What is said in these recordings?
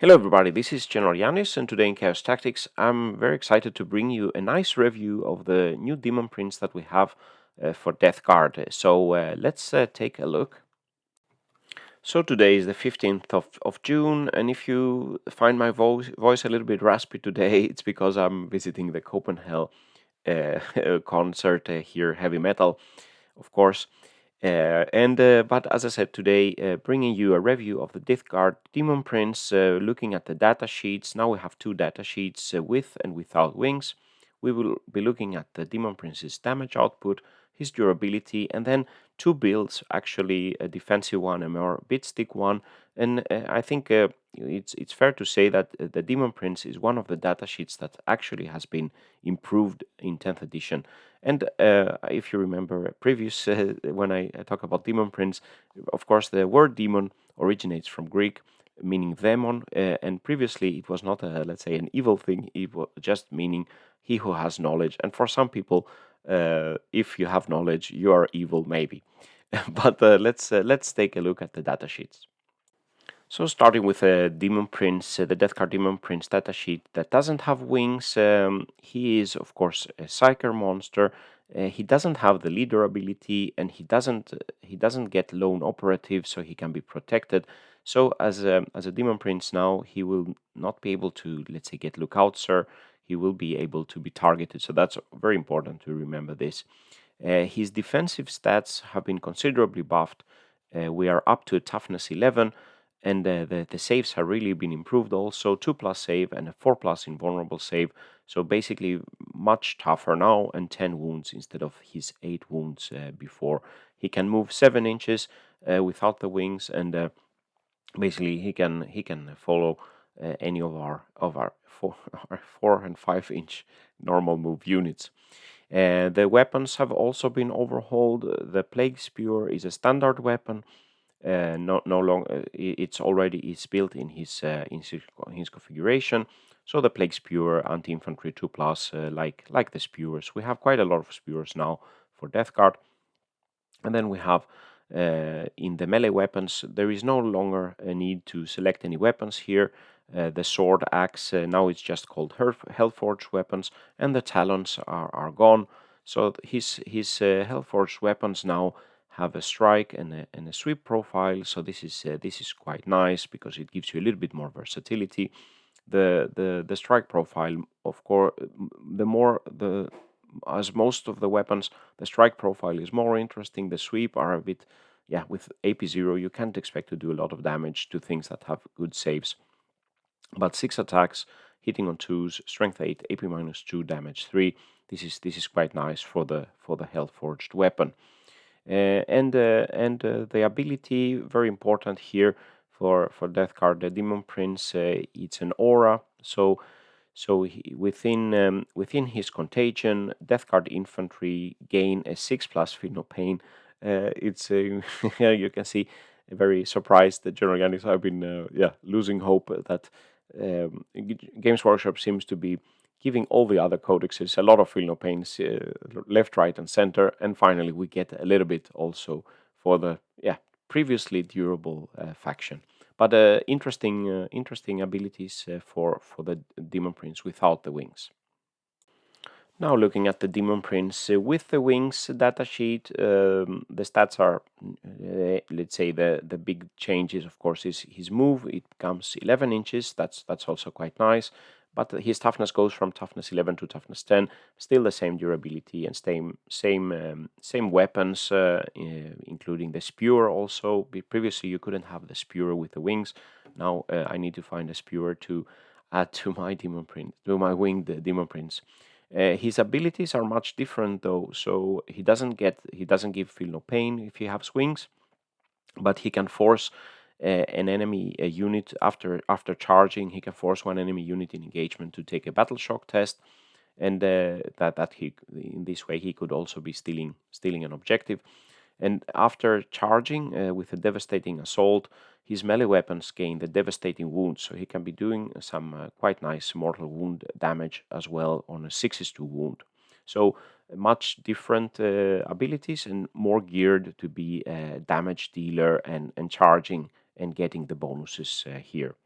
Hello everybody, this is GeneralJannis, and today in Chaos Tactics I'm very excited to bring you a nice review of the new Daemon Prince that we have for Death Guard. So let's take a look. So today is the 15th of June, and if you find my voice a little bit raspy today, it's because I'm visiting the Copenhagen concert here, heavy metal, of course. But as I said today, bringing you a review of the Death Guard Daemon Prince, looking at the data sheets. Now we have two data sheets with and without wings. We will be looking at the Daemon Prince's damage output, his durability, and then two builds, actually a defensive one and a more beatstick one. And I think it's fair to say that the Daemon Prince is one of the data sheets that actually has been improved in 10th edition. And if you remember previous, when I talk about Daemon Prince, of course the word demon originates from Greek, meaning demon, and previously it was not let's say an evil thing, it was just meaning he who has knowledge. And for some people, if you have knowledge, you are evil, maybe. But let's take a look at the data sheets. So starting with a Daemon Prince, the Death Guard Daemon Prince datasheet that doesn't have wings. He is, of course, a Psyker monster. He doesn't have the leader ability, and he doesn't get lone operative, so he can be protected. So as a Daemon Prince now, he will not be able to, let's say, get lookout, sir. He will be able to be targeted. So that's very important to remember this. His defensive stats have been considerably buffed. We are up to a toughness 11, and the saves have really been improved also. 2+ save and a 4+ invulnerable save. So basically much tougher now, and 10 wounds instead of his 8 wounds before. He can move 7 inches without the wings, and basically he can follow any of our 4 and 5 inch normal move units. The weapons have also been overhauled. The Plague Spear is a standard weapon. No longer, it's already is built in his configuration. So the Plague Spear, anti-infantry 2+, like the Spewers. We have quite a lot of Spewers now for Death Guard. And then we have in the melee weapons, there is no longer a need to select any weapons here. The sword, axe, now it's just called Hellforged weapons, and the talons are gone. So his Hellforged weapons now have a strike and a sweep profile. So this is quite nice because it gives you a little bit more versatility. The strike profile, of course, as most of the weapons, the strike profile is more interesting. The sweep are a bit, yeah, with AP0, you can't expect to do a lot of damage to things that have good saves. But 6 attacks, hitting on 2s, strength 8, AP -2, damage 3. This is quite nice for the Hellforged weapon. And the ability, very important here for Death Guard, the Daemon Prince. It's an aura, so within his contagion, Death Guard infantry gain a 6+ feel no pain. It's you can see, very surprised that GeneralJannis have been losing hope that Games Workshop seems to be giving all the other codexes a lot of feel no pains, left, right, and center, and finally we get a little bit also for the previously durable faction. But interesting abilities for the Daemon Prince without the wings. Now looking at the Daemon Prince with the wings datasheet, the stats are, let's say, the big changes, of course, is his move. It becomes 11 inches. That's also quite nice. But his toughness goes from toughness 11 to toughness 10. Still the same durability and same weapons, including the spewer also. Previously you couldn't have the spewer with the wings. Now I need to find a spewer to add to my Daemon Prince, to my winged Daemon Prince. His abilities are much different though, so he doesn't give feel no pain if he has wings, but he can force an enemy unit after charging. He can force one enemy unit in engagement to take a battle shock test, and that he, in this way, he could also be stealing an objective. And after charging with a devastating assault, his melee weapons gain the devastating wound, so he can be doing some quite nice mortal wound damage as well on a 6-2 wound. So much different abilities and more geared to be a damage dealer and charging and getting the bonuses here.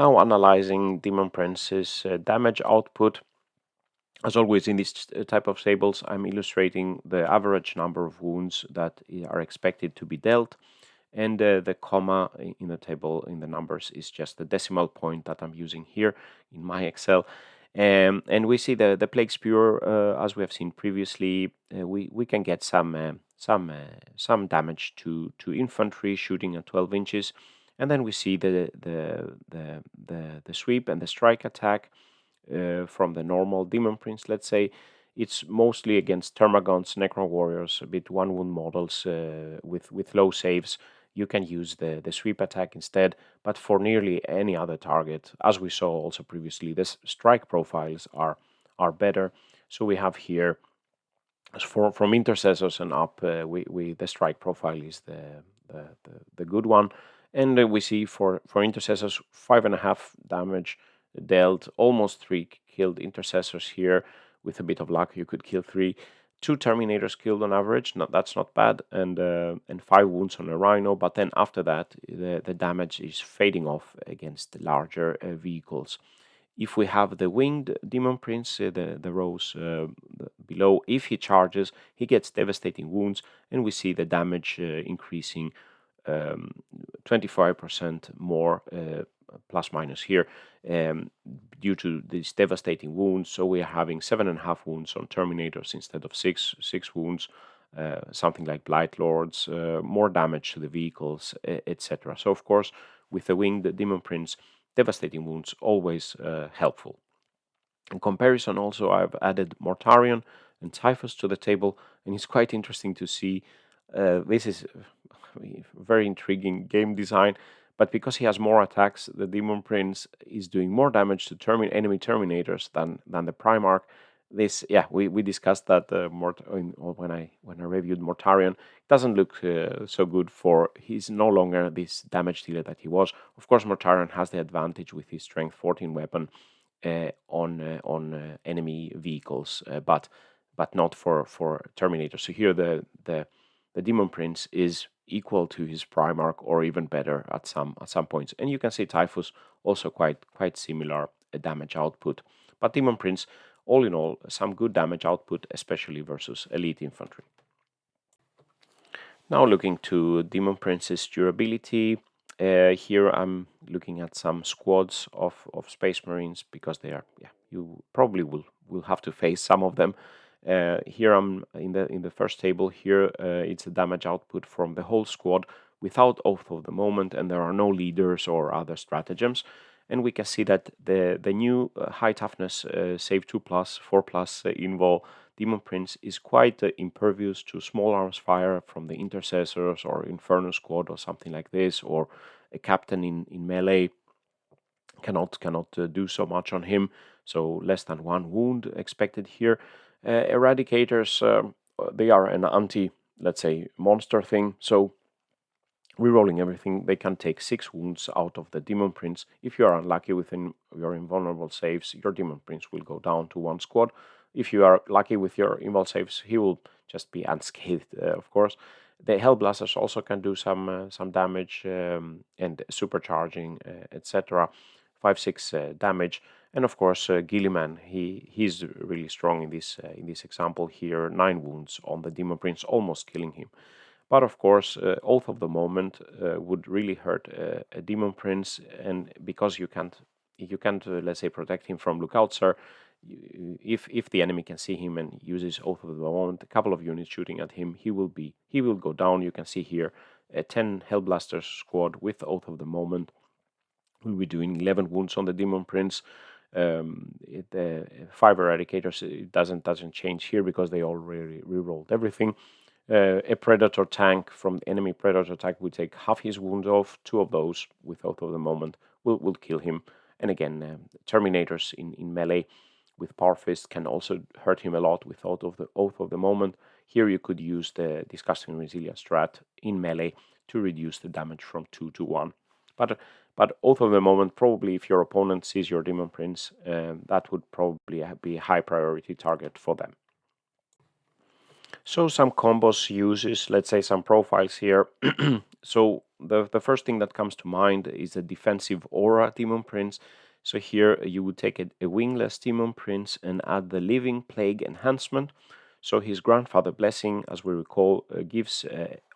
Now analyzing Demon Prince's damage output. As always in this type of tables, I'm illustrating the average number of wounds that are expected to be dealt, and the comma in the table in the numbers is just the decimal point that I'm using here in my Excel. And we see the Plague Spear, as we have seen previously, we can get some damage to infantry shooting at 12 inches, and then we see the sweep and the strike attack from the normal Demon Prince. Let's say it's mostly against Termagants, Necron Warriors, a bit one wound models with low saves. You can use the sweep attack instead, but for nearly any other target, as we saw also previously, the strike profiles are better. So we have here, from intercessors and up, we the strike profile is the good one, and we see for intercessors 5.5 damage dealt, almost 3 killed intercessors here. With a bit of luck, you could kill 3. 2 Terminators killed on average. That's not bad, and 5 wounds on a Rhino. But then after that, the damage is fading off against the larger vehicles. If we have the winged Demon Prince, the rows below, if he charges, he gets devastating wounds, and we see the damage increasing 25% more, plus minus here, due to these devastating wounds. So we are having 7.5 wounds on Terminators instead of 6 wounds, something like Blight Lords, more damage to the vehicles, etc. So of course, with the winged Demon Prince, devastating wounds always helpful. In comparison, also I've added Mortarion and Typhus to the table, and it's quite interesting to see. This is very intriguing game design, but because he has more attacks, the Demon Prince is doing more damage to enemy Terminators than the Primarch. This, yeah, we discussed that when I reviewed Mortarion. It doesn't look so good for. He's no longer this damage dealer that he was. Of course, Mortarion has the advantage with his Strength 14 weapon on enemy vehicles, but not for Terminators. So here the Demon Prince is equal to his Primarch or even better at some points. And you can see Typhus also quite similar damage output. But Demon Prince, all in all, some good damage output, especially versus elite infantry. Now looking to Demon Prince's durability. Here I'm looking at some squads of Space Marines, because they are, you probably will have to face some of them. Here I'm in the first table. Here it's a damage output from the whole squad without Oath of the Moment, and there are no leaders or other stratagems. And we can see that the new high toughness save 2+, 4+ invo Demon Prince is quite impervious to small arms fire from the intercessors or Inferno squad or something like this, or a captain in melee cannot do so much on him. So less than 1 wound expected here. Eradicators, they are an anti, let's say, monster thing. So rerolling everything, they can take 6 wounds out of the Demon Prince. If you are unlucky within your invulnerable saves, your Demon Prince will go down to 1 squad. If you are lucky with your invul saves, he will just be unscathed, of course. The Hellblasters also can do some damage, and supercharging, etc. 5-6 damage. And of course, Gilliman, he's really strong in this example here. 9 wounds on the Demon Prince, almost killing him. But of course, Oath of the Moment would really hurt a Demon Prince, and because you can't let's say, protect him from Lookout Sir. If the enemy can see him and uses Oath of the Moment, a couple of units shooting at him, he will go down. You can see here a 10 Hellblasters squad with Oath of the Moment will be doing 11 wounds on the Demon Prince. The 5 Eradicators, it doesn't change here because they already rerolled everything. A Predator tank from the enemy Predator tank would take half his wounds off. 2 of those with Oath of the Moment will kill him. And again, Terminators in melee with Power Fist can also hurt him a lot with Oath of the Moment. Here you could use the Disgusting Resilience strat in melee to reduce the damage from 2 to 1. But Oath of the Moment, probably if your opponent sees your Demon Prince, that would probably be a high priority target for them. So some combos uses, let's say some profiles here. So the first thing that comes to mind is a defensive aura Demon Prince. So here you would take a Wingless Demon Prince and add the Living Plague enhancement. So his Grandfather Blessing, as we recall, gives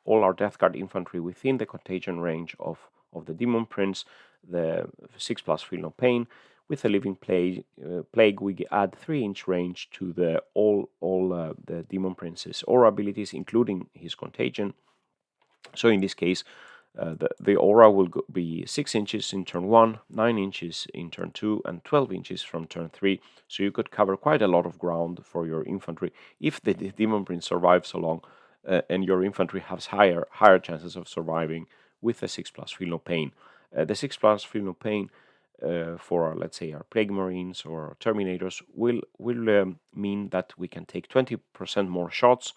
all our Death Guard infantry within the contagion range of the Demon Prince the 6+ Feel No Pain. With the Living Plague, we add 3-inch range to the all the Demon Prince's aura abilities, including his contagion. So in this case, the aura will be 6 inches in turn 1, 9 inches in turn 2, and 12 inches from turn 3. So you could cover quite a lot of ground for your infantry if the Demon Prince survives along, and your infantry has higher chances of surviving with the 6+ Feel No Pain. The 6+ Feel No Pain for, let's say, our Plague Marines or Terminators will mean that we can take 20% more shots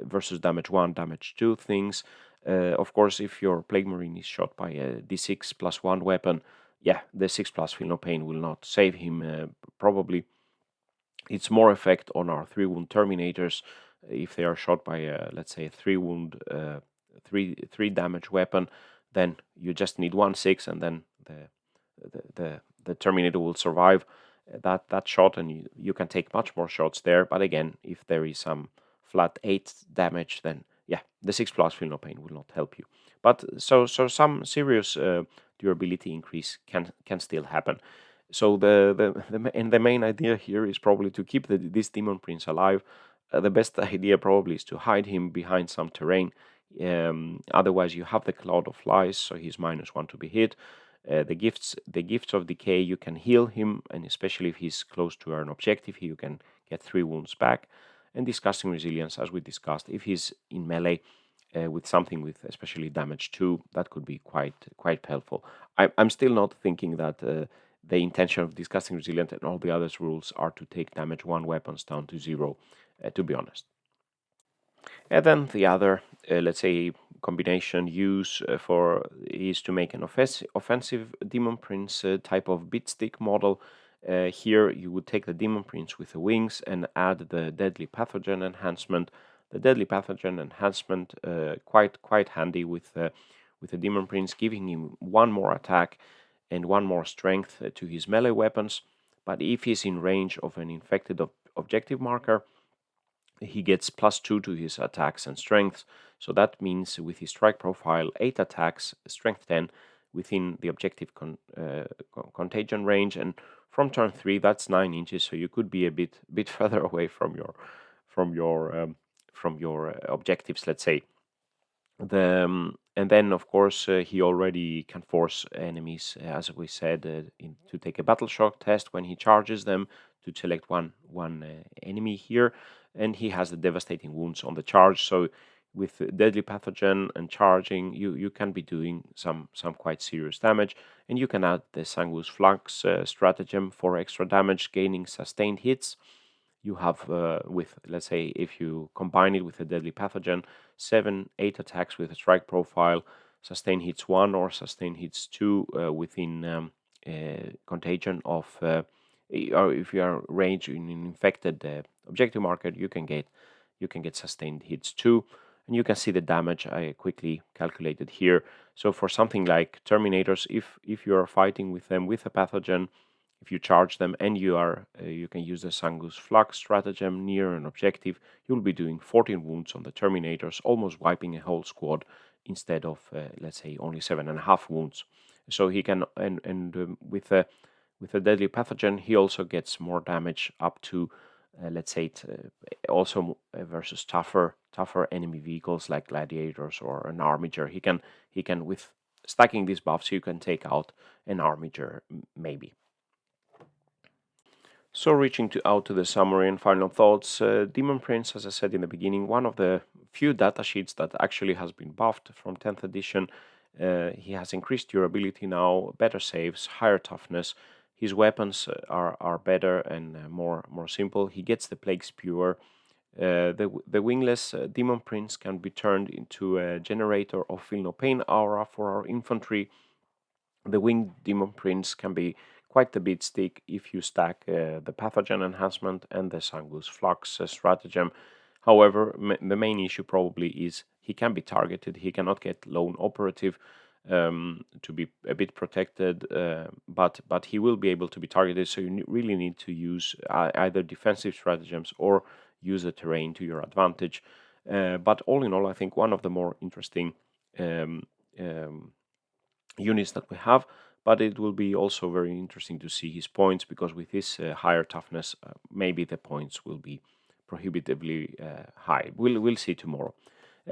versus damage 1, damage 2 things. Of course, if your Plague Marine is shot by a D6+1 weapon, yeah, the 6+ Feel No Pain will not save him, probably. It's more effect on our 3-wound Terminators if they are shot by a, let's say, a 3-wound, 3 damage weapon. Then you just need 1/6, and then the Terminator will survive that shot, and you can take much more shots there. But again, if there is some flat 8 damage, then yeah, the 6+ Feel No Pain will not help you. But so some serious durability increase can still happen. So the main idea here is probably to keep this Demon Prince alive. The best idea probably is to hide him behind some terrain. Otherwise, you have the Cloud of Flies, so he's -1 to be hit. The gifts of decay, you can heal him, and especially if he's close to an objective, you can get 3 wounds back. And Disgusting Resilience, as we discussed, if he's in melee with something with especially damage 2, that could be quite helpful. I'm still not thinking that the intention of Disgusting Resilience and all the other rules are to take damage 1 weapons down to 0, to be honest. And then the other, let's say, combination use for is to make an offensive Demon Prince type of beatstick model. Here you would take the Demon Prince with the wings and add the Deadly Pathogen enhancement. The Deadly Pathogen enhancement quite handy with the Demon Prince, giving him 1 more attack and 1 more strength to his melee weapons. But if he's in range of an infected objective marker, he gets +2 to his attacks and strengths. So that means with his strike profile, 8 attacks, strength 10 within the objective contagion range, and from turn 3 that's 9 inches. So you could be a bit further away from your objectives, let's say. And then of course he already can force enemies, as we said, to take a battle shock test when he charges them, to select one enemy here, and he has the devastating wounds on the charge. So with Deadly Pathogen and charging, you can be doing some quite serious damage, and you can add the Sanguis Flux stratagem for extra damage, gaining sustained hits. You have, with, let's say, if you combine it with a Deadly Pathogen, 7-8 attacks with a strike profile, sustain hits 1 or sustain hits 2 within contagion of, or if you are range in an infected objective marker, you can get sustained hits 2, and you can see the damage I quickly calculated here. So for something like Terminators, if you are fighting with them with a pathogen, if you charge them and you can use the Sanguis Flux stratagem near an objective, you'll be doing 14 wounds on the Terminators, almost wiping a whole squad instead of, let's say, only 7.5 wounds. So he can, and with a Deadly Pathogen, he also gets more damage up to, let's say, also versus tougher enemy vehicles like Gladiators or an Armiger. He can with stacking these buffs, you can take out an Armiger maybe. So reaching out to the summary and final thoughts, Demon Prince, as I said in the beginning, one of the few datasheets that actually has been buffed from 10th edition. He has increased durability now, better saves, higher toughness. His weapons are better and more simple. He gets the Plague Spewer. The Wingless Demon Prince can be turned into a generator of Feel No Pain aura for our infantry. The Winged Demon Prince can be quite the beatstick if you stack the Pathogen enhancement and the Sanguis Flux stratagem. However, the main issue probably is he can be targeted. He cannot get lone operative to be a bit protected, but he will be able to be targeted. So you really need to use either defensive stratagems or use the terrain to your advantage. But all in all, I think one of the more interesting units that we have. But it will be also very interesting to see his points, because with his higher toughness, maybe the points will be prohibitively high. We'll see tomorrow.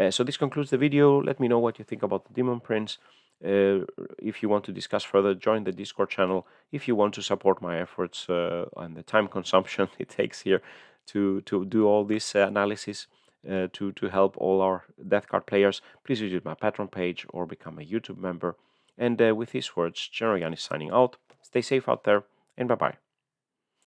So this concludes the video. Let me know what you think about the Daemon Prince. If you want to discuss further, join the Discord channel. If you want to support my efforts and the time consumption it takes here to do all this analysis to help all our Death Guard players, please visit my Patreon page or become a YouTube member. And with these words, GeneralJannis signing out. Stay safe out there, and bye-bye.